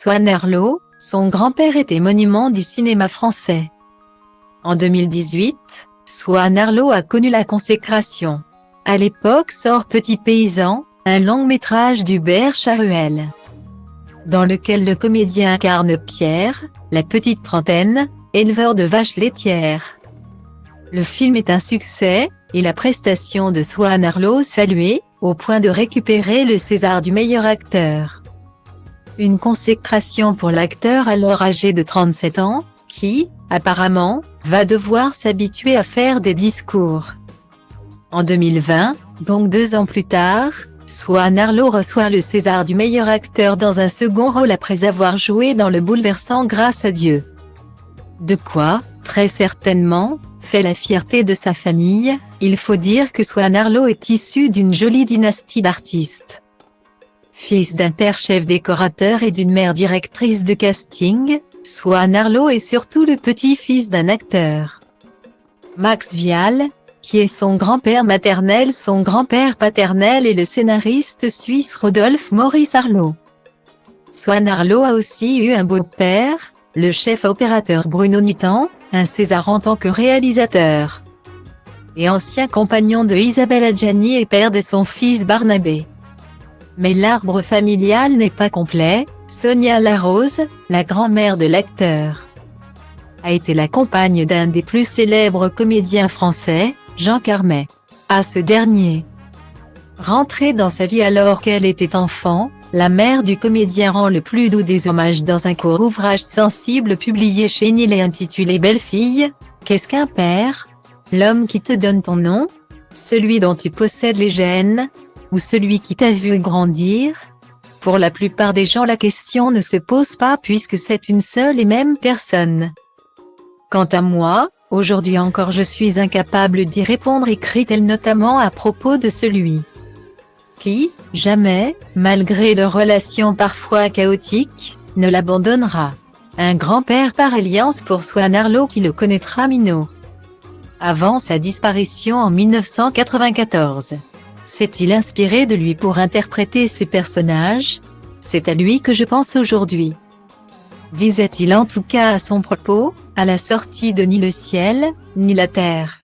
Swan Arlo, son grand-père était monument du cinéma français. En 2018, Swan Arlo a connu la consécration. À l'époque sort Petit paysan, un long-métrage d'Hubert Charuel, dans lequel le comédien incarne Pierre, la petite trentaine, éleveur de vaches laitières. Le film est un succès, et la prestation de Swan Arlo saluée, au point de récupérer le César du meilleur acteur. Une consécration pour l'acteur alors âgé de 37 ans, qui, apparemment, va devoir s'habituer à faire des discours. En 2020, donc 2 ans plus tard, Swan Arlo reçoit le César du meilleur acteur dans un second rôle après avoir joué dans le bouleversant Grâce à Dieu. De quoi, très certainement, fait la fierté de sa famille. Il faut dire que Swan Arlo est issu d'une jolie dynastie d'artistes. Fils d'un père chef décorateur et d'une mère directrice de casting, Swan Arlo est surtout le petit-fils d'un acteur, Max Vial, qui est son grand-père maternel. Son grand-père paternel est le scénariste suisse Rodolphe Maurice Arlo. Swan Arlo a aussi eu un beau-père, le chef opérateur Bruno Nutan, un César en tant que réalisateur, et ancien compagnon de Isabelle Adjani et père de son fils Barnabé. Mais l'arbre familial n'est pas complet. Sonia Larose, la grand-mère de l'acteur, a été la compagne d'un des plus célèbres comédiens français, Jean Carmet. À ce dernier, rentrée dans sa vie alors qu'elle était enfant, la mère du comédien rend le plus doux des hommages dans un court ouvrage sensible publié chez Nil et intitulé Belle-fille, qu'est-ce qu'un père? L'homme qui te donne ton nom? Celui dont tu possèdes les gènes? Ou celui qui t'a vu grandir? Pour la plupart des gens la question ne se pose pas puisque c'est une seule et même personne. Quant à moi, aujourd'hui encore je suis incapable d'y répondre, écrit-elle notamment à propos de celui qui, jamais, malgré leurs relations parfois chaotiques, ne l'abandonnera. Un grand-père par alliance pour Swan Arlo qui le connaîtra minot avant sa disparition en 1994. S'est-il inspiré de lui pour interpréter ses personnages? C'est à lui que je pense aujourd'hui, disait-il en tout cas à son propos, à la sortie de Ni le ciel, ni la terre.